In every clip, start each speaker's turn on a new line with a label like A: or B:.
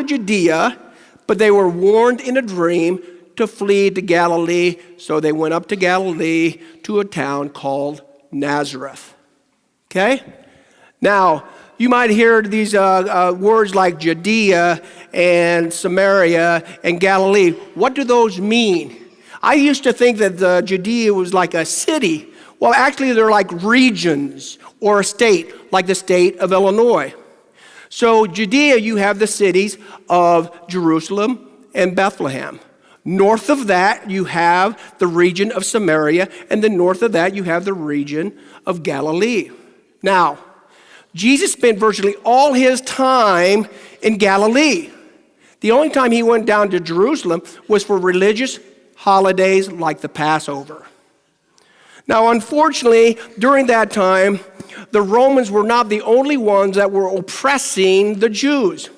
A: to Judea, but they were warned in a dream to flee to Galilee. So they went up to Galilee to a town called Nazareth. Okay? Now, you might hear these words like Judea and Samaria and Galilee. What do those mean? I used to think that Judea was like a city. Well, actually, they're like regions or a state, like the state of Illinois. So Judea, you have the cities of Jerusalem and Bethlehem. North of that, you have the region of Samaria, and then north of that, you have the region of Galilee. Now, Jesus spent virtually all his time in Galilee. The only time he went down to Jerusalem was for religious holidays like the Passover. Now, unfortunately, during that time, the Romans were not the only ones that were oppressing the Jews.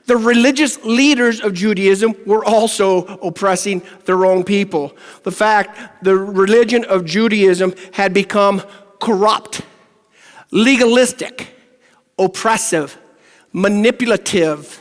A: The religious leaders of Judaism were also oppressing their own people. The fact, the religion of Judaism had become corrupt, legalistic, oppressive, manipulative.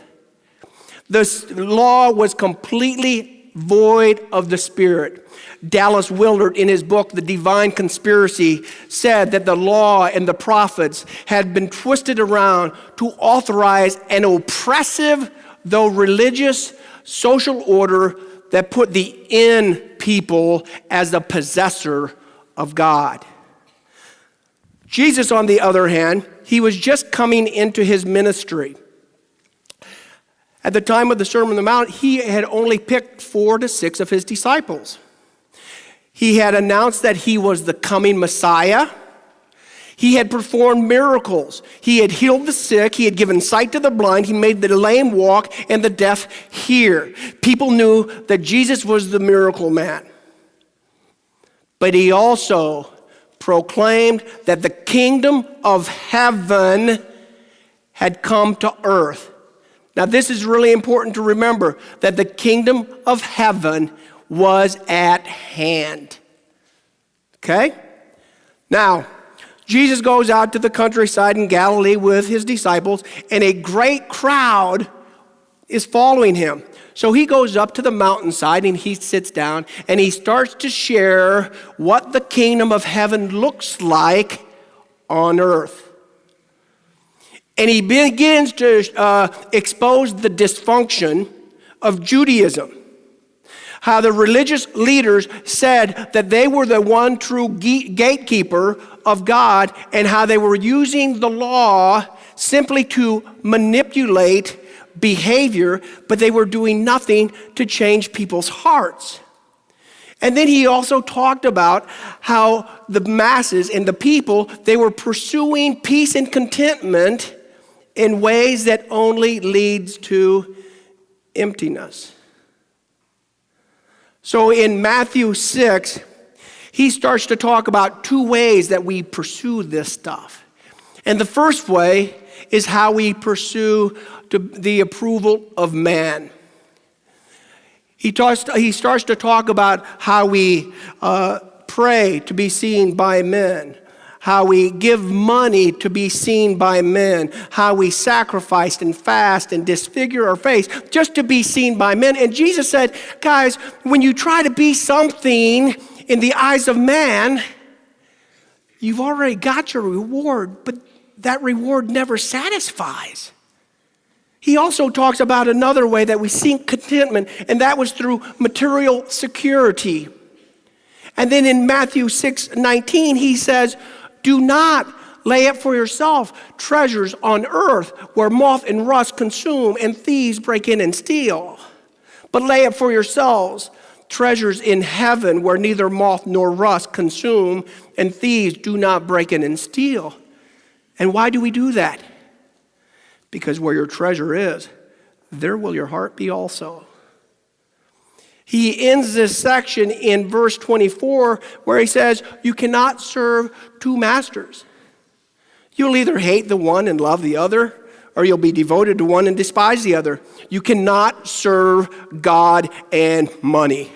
A: The law was completely void of the Spirit. Dallas Willard, in his book, The Divine Conspiracy, said that the law and the prophets had been twisted around to authorize an oppressive, though religious, social order that put the in people as the possessor of God. Jesus, on the other hand, he was just coming into his ministry. At the time of the Sermon on the Mount, he had only picked 4 to 6 of his disciples. He had announced that he was the coming Messiah. He had performed miracles. He had healed the sick. He had given sight to the blind. He made the lame walk and the deaf hear. People knew that Jesus was the miracle man. But he also proclaimed that the kingdom of heaven had come to earth. Now, this is really important to remember, that the kingdom of heaven was at hand. Okay? Now, Jesus goes out to the countryside in Galilee with his disciples, and a great crowd is following him. So he goes up to the mountainside and he sits down and he starts to share what the kingdom of heaven looks like on earth. And he begins to expose the dysfunction of Judaism. How the religious leaders said that they were the one true gatekeeper of God, and how they were using the law simply to manipulate behavior, but they were doing nothing to change people's hearts. And then he also talked about how the masses and the people, they were pursuing peace and contentment in ways that only leads to emptiness. So in Matthew 6, he starts to talk about 2 ways that we pursue this stuff. And the first way is how we pursue the approval of man. He starts to talk about how we pray to be seen by men, how we give money to be seen by men, how we sacrifice and fast and disfigure our face just to be seen by men. And Jesus said, guys, when you try to be something in the eyes of man, you've already got your reward, but that reward never satisfies. He also talks about another way that we seek contentment, and that was through material security. And then in Matthew 6:19, he says, do not lay up for yourself treasures on earth where moth and rust consume and thieves break in and steal. But lay up for yourselves treasures in heaven where neither moth nor rust consume and thieves do not break in and steal. And why do we do that? Because where your treasure is, there will your heart be also. He ends this section in verse 24 where he says, you cannot serve 2 masters. You'll either hate the one and love the other, or you'll be devoted to one and despise the other. You cannot serve God and money.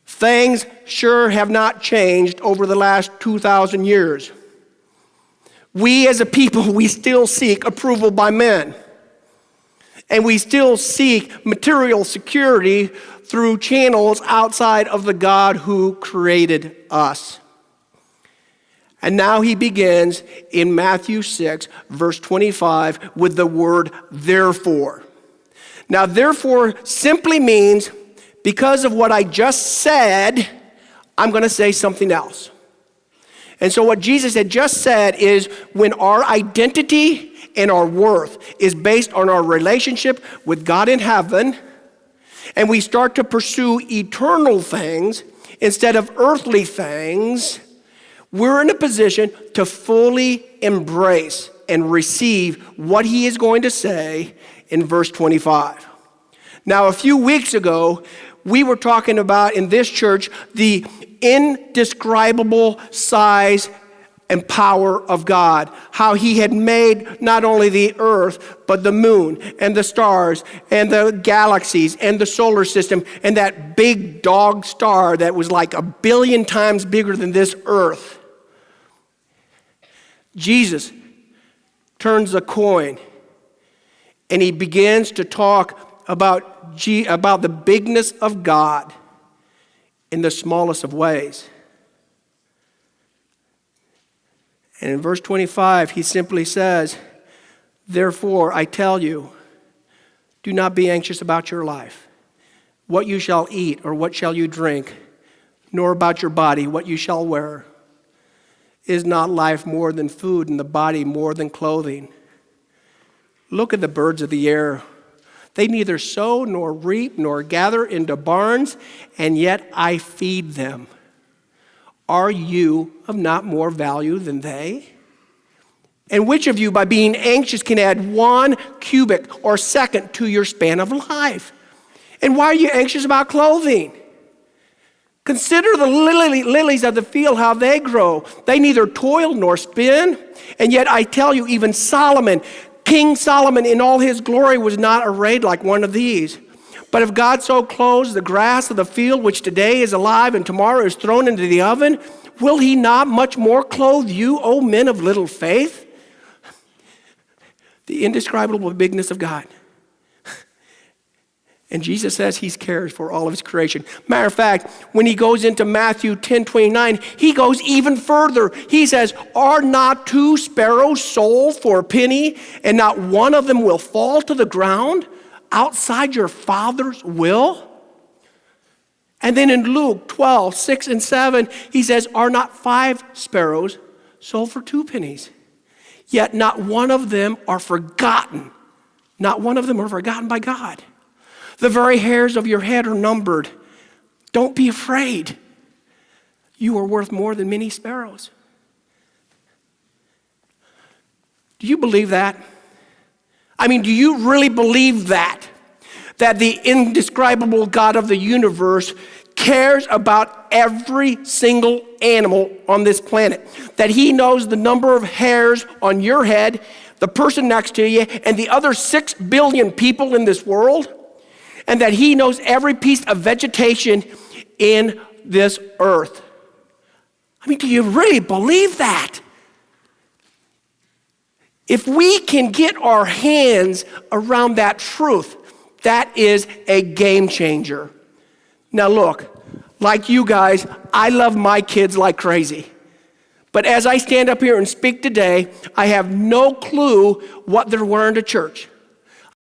A: Things sure have not changed over the last 2,000 years. We as a people, we still seek approval by men. And we still seek material security through channels outside of the God who created us. And now he begins in Matthew 6, verse 25, with the word therefore. Now, therefore simply means because of what I just said, I'm going to say something else. And so what Jesus had just said is when our identity and our worth is based on our relationship with God in heaven, and we start to pursue eternal things instead of earthly things, we're in a position to fully embrace and receive what he is going to say in verse 25. Now, a few weeks ago, we were talking about in this church the indescribable size and power of God. How he had made not only the earth, but the moon and the stars and the galaxies and the solar system and that big dog star that was like 1 billion times bigger than this earth. Jesus turns the coin and he begins to talk about the bigness of God in the smallest of ways. And in verse 25, he simply says, therefore, I tell you, do not be anxious about your life, what you shall eat or what shall you drink, nor about your body, what you shall wear. Is not life more than food and the body more than clothing? Look at the birds of the air. They neither sow nor reap nor gather into barns, and yet I feed them. Are you of not more value than they? And which of you, by being anxious, can add 1 cubit or second to your span of life? And why are you anxious about clothing? Consider the lilies of the field, how they grow. They neither toil nor spin. And yet I tell you, even Solomon, King Solomon in all his glory was not arrayed like one of these. But if God so clothes the grass of the field, which today is alive and tomorrow is thrown into the oven, will he not much more clothe you, O men of little faith? The indescribable bigness of God. And Jesus says he cares for all of his creation. Matter of fact, when he goes into Matthew 10:29, he goes even further. He says, are not 2 sparrows sold for a penny, and not one of them will fall to the ground outside your Father's will? And then in Luke 12:6 and 7, he says, are not 5 sparrows sold for 2 pennies? Yet not one of them are forgotten. Not one of them are forgotten by God. The very hairs of your head are numbered. Don't be afraid. You are worth more than many sparrows. Do you believe that? I mean, do you really believe that? That the indescribable God of the universe cares about every single animal on this planet? That he knows the number of hairs on your head, the person next to you, and the other 6 billion people in this world? And that he knows every piece of vegetation in this earth. I mean, do you really believe that? If we can get our hands around that truth, that is a game changer. Now look, like you guys, I love my kids like crazy. But as I stand up here and speak today, I have no clue what they're wearing to church.